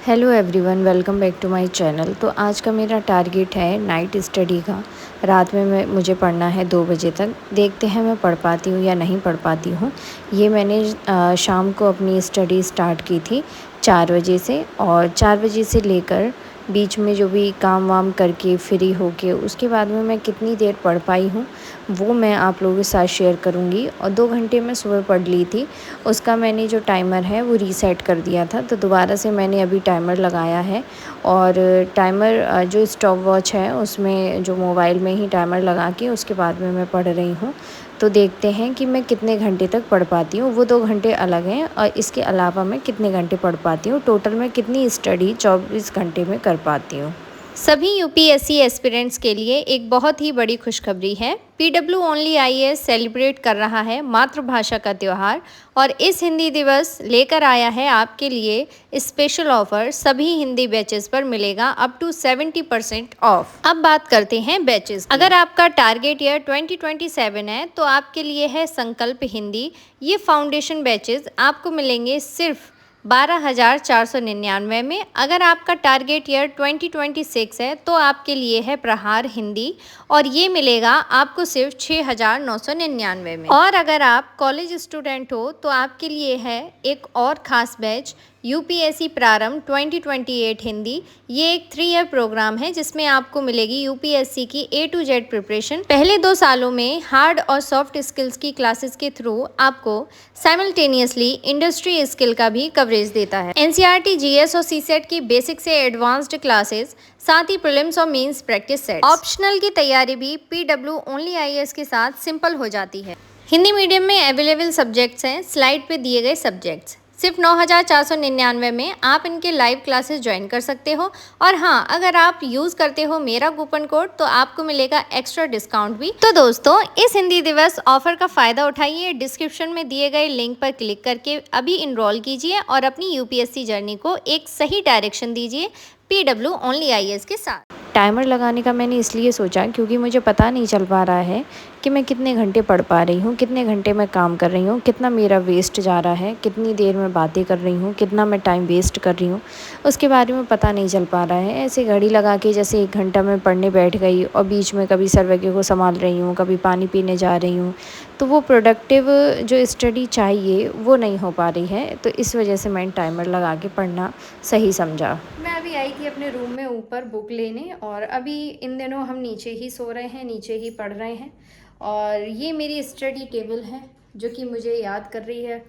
Hello everyone, welcome back to my channel. तो आज का मेरा टारगेट है नाइट स्टडी का। रात में मुझे पढ़ना है 2 बजे तक। देखते हैं मैं पढ़ पाती हूँ या नहीं पढ़ पाती हूँ। ये मैंने शाम को अपनी स्टडी स्टार्ट की थी 4 बजे से, और 4 बजे से लेकर बीच में जो भी काम वाम करके फ्री होके उसके बाद में मैं कितनी देर पढ़ पाई हूँ वो मैं आप लोगों के साथ शेयर करूँगी। और 2 घंटे मैं सुबह पढ़ ली थी, उसका मैंने जो टाइमर है वो रीसेट कर दिया था, तो दोबारा से मैंने अभी टाइमर लगाया है। और टाइमर जो स्टॉप वॉच है उसमें जो मोबाइल में ही टाइमर लगा के उसके बाद में मैं पढ़ रही हूँ। तो देखते हैं कि मैं कितने घंटे तक पढ़ पाती हूँ। वो 2 घंटे अलग हैं, और इसके अलावा मैं कितने घंटे पढ़ पाती हूँ। टोटल मैं कितनी स्टडी 24 घंटे में कर पाती हूँ। सभी यूपीएससी एस्पिरेंट्स के लिए एक बहुत ही बड़ी खुशखबरी है। पीडब्ल्यू ओनली आईएएस सेलिब्रेट कर रहा है मातृभाषा का त्यौहार, और इस हिंदी दिवस लेकर आया है आपके लिए स्पेशल ऑफर। सभी हिंदी बैचेस पर मिलेगा अप टू 70% ऑफ। अब बात करते हैं बैचेस की। अगर आपका टारगेट ईयर 2027 है तो आपके लिए है संकल्प हिंदी। ये फाउंडेशन बैचेस आपको मिलेंगे सिर्फ 12,499 में। अगर आपका टारगेट ईयर 2026 है तो आपके लिए है प्रहार हिंदी, और ये मिलेगा आपको सिर्फ 6,999 में। और अगर आप कॉलेज स्टूडेंट हो तो आपके लिए है एक और ख़ास बैच यूपीएससी प्रारंभ 2028 हिंदी। ये एक 3 ईयर प्रोग्राम है जिसमें आपको मिलेगी यूपीएससी की A to Z प्रिपरेशन। पहले 2 सालों में हार्ड और सॉफ्ट स्किल्स की क्लासेस के थ्रू आपको साइमल्टेनियसली इंडस्ट्री स्किल का भी कवरेज देता है। एनसीईआरटी, जीएस और सीसेट की बेसिक से एडवांस्ड क्लासेस, साथ ही प्रीलिम्स और मेंस प्रैक्टिस सेट्स। ऑप्शनल की तैयारी भी पीडब्ल्यू ओनली आईएएस के साथ सिंपल हो जाती है। हिंदी मीडियम में अवेलेबल सब्जेक्ट्स हैं स्लाइड पे दिए गए सब्जेक्ट्स। सिर्फ 9,499 में आप इनके लाइव क्लासेस ज्वाइन कर सकते हो। और हाँ, अगर आप यूज़ करते हो मेरा कूपन कोड तो आपको मिलेगा एक्स्ट्रा डिस्काउंट भी। तो दोस्तों, इस हिंदी दिवस ऑफर का फ़ायदा उठाइए। डिस्क्रिप्शन में दिए गए लिंक पर क्लिक करके अभी इनरोल कीजिए और अपनी यूपीएससी जर्नी को एक सही डायरेक्शन दीजिए पीडब्ल्यू ओनली आईएएस के साथ। टाइमर लगाने का मैंने इसलिए सोचा क्योंकि मुझे पता नहीं चल पा रहा है कि मैं कितने घंटे पढ़ पा रही हूँ, कितने घंटे मैं काम कर रही हूँ, कितना मेरा वेस्ट जा रहा है, कितनी देर मैं बातें कर रही हूँ, कितना मैं टाइम वेस्ट कर रही हूँ, उसके बारे में पता नहीं चल पा रहा है। ऐसे घड़ी लगा के जैसे 1 घंटा मैं पढ़ने बैठ गई और बीच में कभी सर्वज्ञ को संभाल रही हूँ, कभी पानी पीने जा रही हूँ, तो वो प्रोडक्टिव जो स्टडी चाहिए वो नहीं हो पा रही है। तो इस वजह से मैंने टाइमर लगा के पढ़ना सही समझा। मैं अभी आई थी अपने रूम में ऊपर बुक लेने, और अभी इन दिनों हम नीचे ही सो रहे हैं, नीचे ही पढ़ रहे हैं। और ये मेरी स्टडी टेबल है जो कि मुझे याद कर रही है,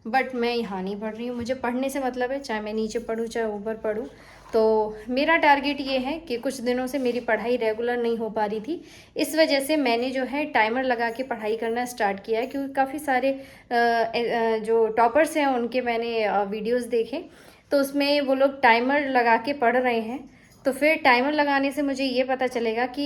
बट मैं यहाँ नहीं पढ़ रही हूँ। मुझे पढ़ने से मतलब है, चाहे मैं नीचे पढूँ चाहे ऊपर पढूँ। तो मेरा टारगेट ये है कि कुछ दिनों से मेरी पढ़ाई रेगुलर नहीं हो पा रही थी, इस वजह से मैंने जो है टाइमर लगा के पढ़ाई करना स्टार्ट किया है। क्योंकि काफ़ी सारे जो टॉपर्स हैं उनके मैंने वीडियोज़ देखे, तो उसमें वो लोग टाइमर लगा के पढ़ रहे हैं। तो फिर टाइमर लगाने से मुझे ये पता चलेगा कि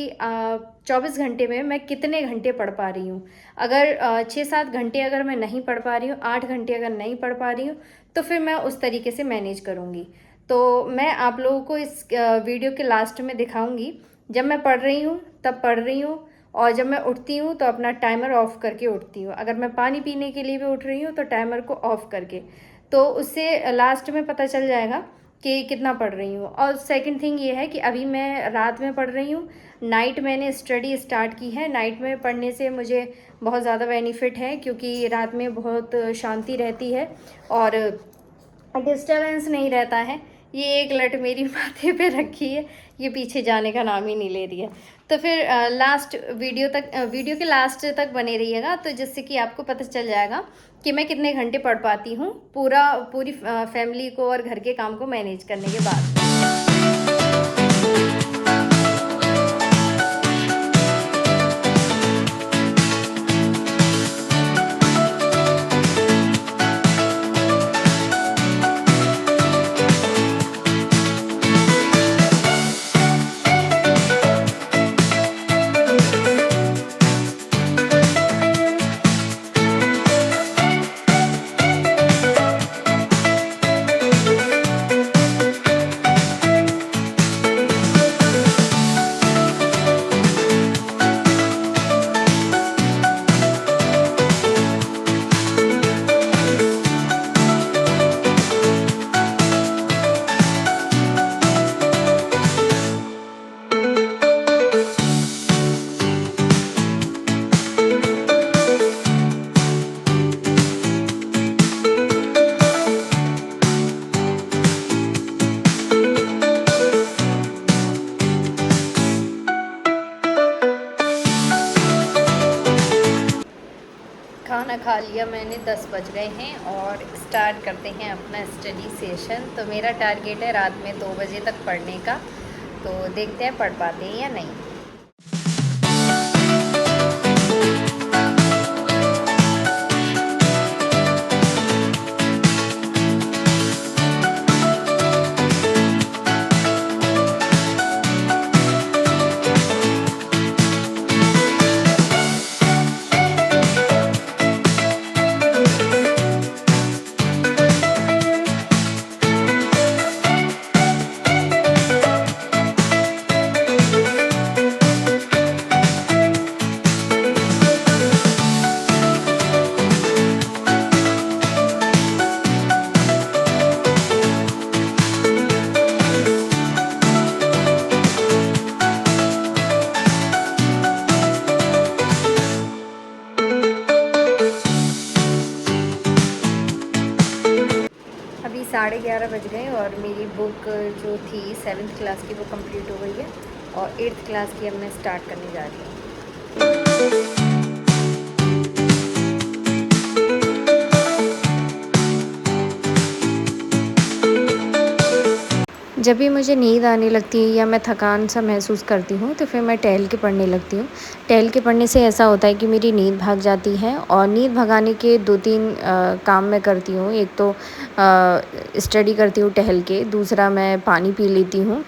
24 घंटे में मैं कितने घंटे पढ़ पा रही हूँ। अगर 6-7 घंटे अगर मैं नहीं पढ़ पा रही हूँ, 8 घंटे अगर नहीं पढ़ पा रही हूँ, तो फिर मैं उस तरीके से मैनेज करूँगी। तो मैं आप लोगों को इस वीडियो के लास्ट में दिखाऊँगी, जब मैं पढ़ रही हूँ तब पढ़ रही हूँ, और जब मैं उठती हूँ तो अपना टाइमर ऑफ़ करके उठती हूँ। अगर मैं पानी पीने के लिए भी उठ रही हूँ तो टाइमर को ऑफ़ करके, तो उससे लास्ट में पता चल जाएगा कि कितना पढ़ रही हूँ। और सेकंड थिंग ये है कि अभी मैं रात में पढ़ रही हूँ, नाइट मैंने स्टडी स्टार्ट की है। नाइट में पढ़ने से मुझे बहुत ज़्यादा बेनिफिट है, क्योंकि रात में बहुत शांति रहती है और डिस्टर्बेंस नहीं रहता है। ये एक लट मेरी माथे पे रखी है, ये पीछे जाने का नाम ही नहीं ले रही है। तो फिर लास्ट वीडियो के लास्ट तक बने रहिएगा, तो जिससे कि आपको पता चल जाएगा कि मैं कितने घंटे पढ़ पाती हूँ पूरी फैमिली को और घर के काम को मैनेज करने के बाद। लिया मैंने, 10 बज गए हैं और स्टार्ट करते हैं अपना स्टडी सेशन। तो मेरा टारगेट है रात में 2 बजे तक पढ़ने का, तो देखते हैं पढ़ पाते हैं या नहीं। अभी 11:30 बज गए और मेरी बुक जो थी 7th क्लास की वो कंप्लीट हो गई है और 8th क्लास की अब मैं स्टार्ट करने जा रही हूँ। जब भी मुझे नींद आने लगती है या मैं थकान सा महसूस करती हूँ तो फिर मैं टहल के पढ़ने लगती हूँ। टहल के पढ़ने से ऐसा होता है कि मेरी नींद भाग जाती है और नींद भगाने के 2-3 काम मैं करती हूँ। एक तो स्टडी करती हूँ टहल के, दूसरा मैं पानी पी लेती हूँ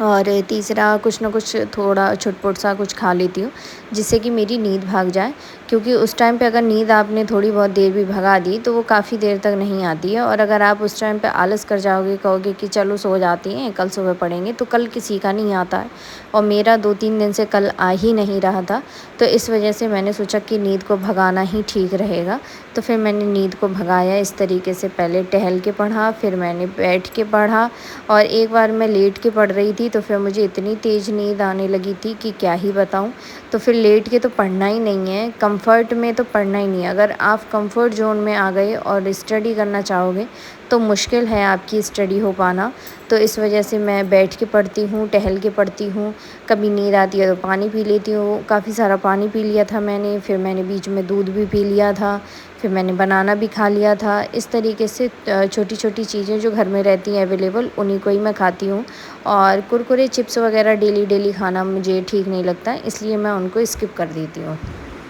और तीसरा कुछ ना कुछ थोड़ा छुट-पुट सा कुछ खा लेती हूँ, जिससे कि मेरी नींद भाग जाए। क्योंकि उस टाइम पे अगर नींद आपने थोड़ी बहुत देर भी भगा दी तो वो काफ़ी देर तक नहीं आती है और अगर आप उस टाइम पे आलस कर जाओगे, कहोगे कि चलो सो जाती हैं, कल सुबह पढ़ेंगे, तो कल किसी का नहीं आता है और मेरा 2-3 दिन से कल आ ही नहीं रहा था। तो इस वजह से मैंने सोचा कि नींद को भगाना ही ठीक रहेगा, तो फिर मैंने नींद को भगाया इस तरीके से। पहले टहल के पढ़ा, फिर मैंने बैठ के पढ़ा और एक बार मैं लेट के पढ़ रही थी तो फिर मुझे इतनी तेज़ नींद आने लगी थी कि क्या ही बताऊँ। तो फिर लेट के तो पढ़ना ही नहीं है, कंफर्ट में तो पढ़ना ही नहीं है। अगर आप कंफर्ट ज़ोन में आ गए और स्टडी करना चाहोगे तो मुश्किल है आपकी स्टडी हो पाना। तो इस वजह से मैं बैठ के पढ़ती हूँ, टहल के पढ़ती हूँ। कभी नींद आती है तो पानी पी लेती हूँ। काफ़ी सारा पानी पी लिया था मैंने, फिर मैंने बीच में दूध भी पी लिया था, फिर मैंने बनाना भी खा लिया था। इस तरीके से छोटी-छोटी चीज़ें जो घर में रहती हैं अवेलेबल, उन्हीं को ही मैं खाती हूँ और कुरकुरे, चिप्स वग़ैरह डेली खाना मुझे ठीक नहीं लगता, इसलिए मैं उनको स्किप कर देती हूँ।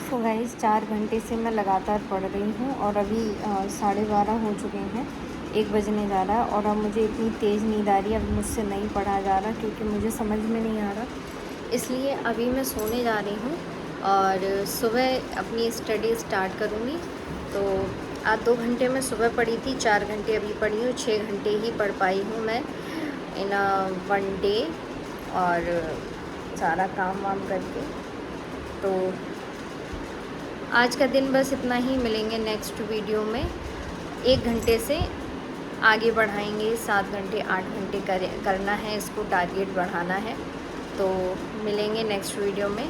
सो गाइस 4 घंटे से मैं लगातार पढ़ रही हूँ और अभी 12:30 हो चुके हैं, 1 बजने जा रहा है और अब मुझे इतनी तेज़ नींद आ रही है, अब मुझसे नहीं पढ़ा जा रहा क्योंकि मुझे समझ में नहीं आ रहा। इसलिए अभी मैं सोने जा रही हूँ और सुबह अपनी स्टडी स्टार्ट करूँगी। तो आज 2 घंटे मैं सुबह पढ़ी थी, 4 घंटे अभी पढ़ी हूँ, 6 घंटे ही पढ़ पाई हूँ मैं इन 1 डे और सारा काम वाम करके। तो आज का दिन बस इतना ही, मिलेंगे नेक्स्ट वीडियो में। 1 घंटे से आगे बढ़ाएंगे, 7 घंटे 8 घंटे करना है, इसको टारगेट बढ़ाना है। तो मिलेंगे नेक्स्ट वीडियो में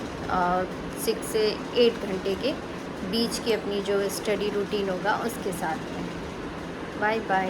6 से 8 घंटे के बीच की अपनी जो स्टडी रूटीन होगा उसके साथ में। Bye bye.